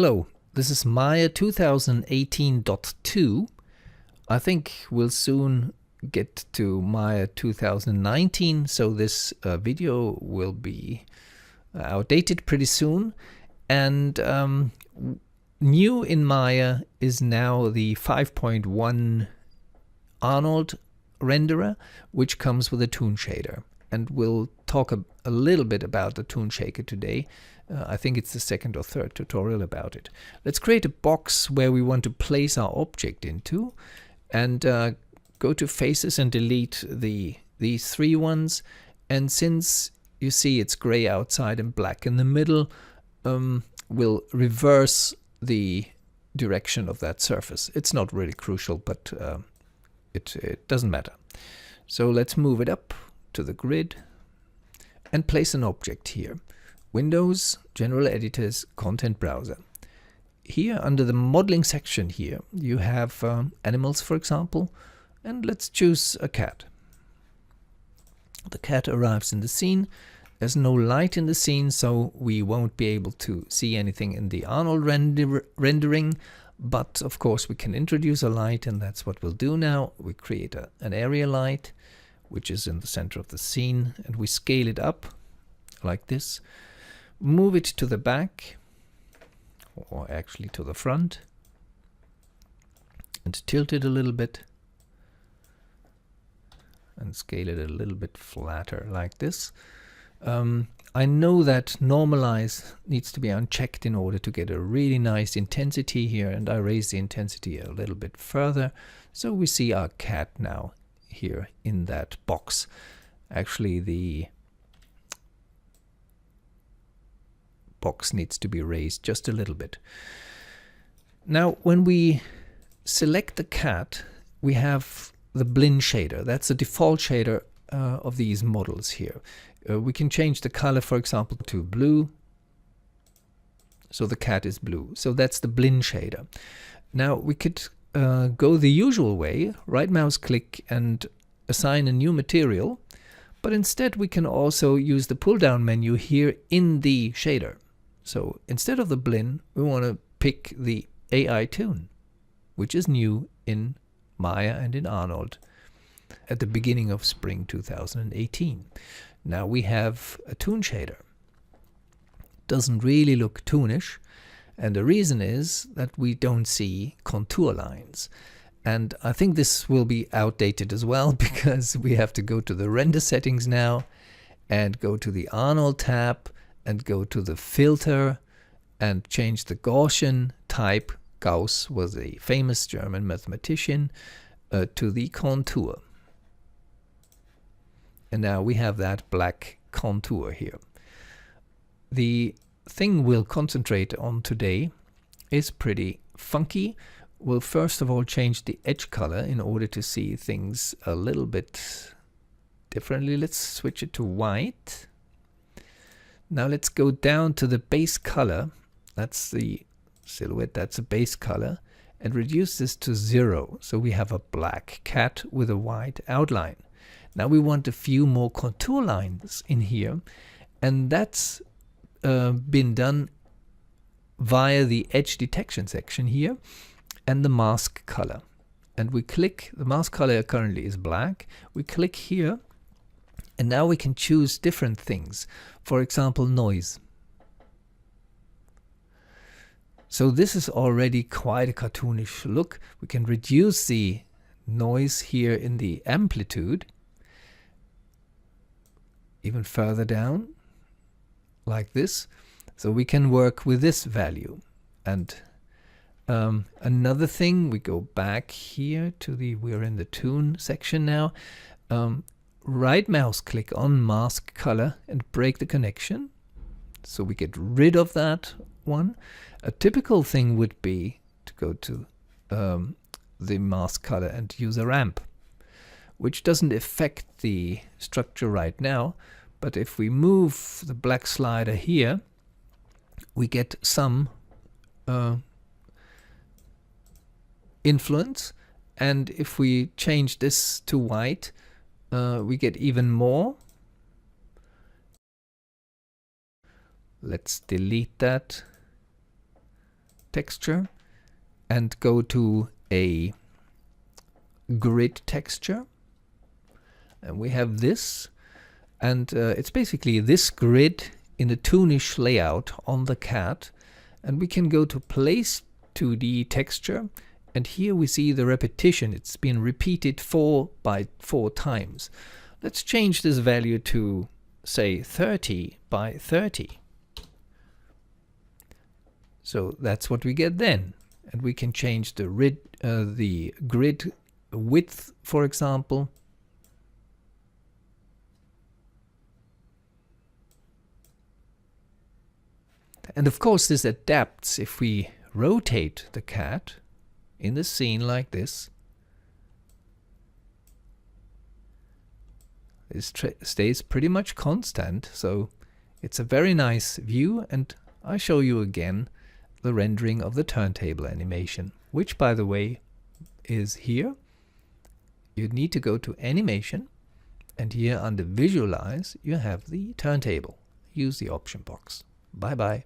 Hello, this is Maya 2018.2. I think we'll soon get to Maya 2019, so this video will be outdated pretty soon. And new in Maya is now the 5.1 Arnold renderer, which comes with a Toon Shader. And we'll talk a little bit about the Toon Shader today. I think it's the second or third tutorial about it. Let's create a box where we want to place our object into, and go to faces and delete these three ones. And since you see it's gray outside and black in the middle, we'll reverse the direction of that surface. It's not really crucial, but it doesn't matter. So let's move it up to the grid and place an object here. Windows, General Editors, Content Browser. Here under the modeling section here you have animals, for example, and let's choose a cat. The cat arrives in the scene. There's no light in the scene, so we won't be able to see anything in the Arnold rendering, but of course we can introduce a light, and that's what we'll do now. We create an area light which is in the center of the scene, and we scale it up like this. Move it to the back, or actually to the front, and tilt it a little bit, and scale it a little bit flatter like this. I know that normalize needs to be unchecked in order to get a really nice intensity here, and I raise the intensity a little bit further, so we see our cat now here in that box. Actually, the box needs to be raised just a little bit. Now, when we select the cat, we have the Bling shader. That's the default shader of these models here. We can change the color, for example, to blue. So the cat is blue. So that's the Bling shader. Now we could go the usual way, right mouse click and assign a new material. But instead we can also use the pull down menu here in the shader. So instead of the Bling, we want to pick the AI Toon, which is new in Maya and in Arnold at the beginning of spring 2018. Now we have a Toon Shader. Doesn't really look toonish, and the reason is that we don't see contour lines. And I think this will be outdated as well, because we have to go to the render settings now and go to the Arnold tab and go to the filter and change the Gaussian type. Gauss was a famous German mathematician, to the contour. And now we have that black contour here. The thing we'll concentrate on today is pretty funky. We'll first of all change the edge color in order to see things a little bit differently. Let's switch it to white. Now let's go down to the base color. That's the silhouette, that's a base color, and reduce this to 0. So we have a black cat with a white outline. Now we want a few more contour lines in here, and that's been done via the edge detection section here and the mask color. And we click, the mask color currently is black. We click here, and now we can choose different things. For example, noise. So this is already quite a cartoonish look. We can reduce the noise here in the amplitude even further down like this. So we can work with this value. And another thing, we go back here to we're in the Toon section now. Right mouse click on mask color and break the connection. So we get rid of that one. A typical thing would be to go to the mask color and use a ramp, which doesn't affect the structure right now. But if we move the black slider here, we get some influence. And if we change this to white, we get even more. Let's delete that texture and go to a grid texture. And we have this, and it's basically this grid in a toonish layout on the cat. And we can go to place 2D texture, and here we see the repetition. It's been repeated 4 by 4 times. Let's change this value to, say, 30 by 30. So that's what we get then. And we can change the grid width, for example. And of course this adapts if we rotate the cat in the scene like this. It stays pretty much constant, so it's a very nice view. And I show you again the rendering of the turntable animation, which by the way is here. You need to go to animation, and here under visualize you have the turntable. Use the option box. Bye bye.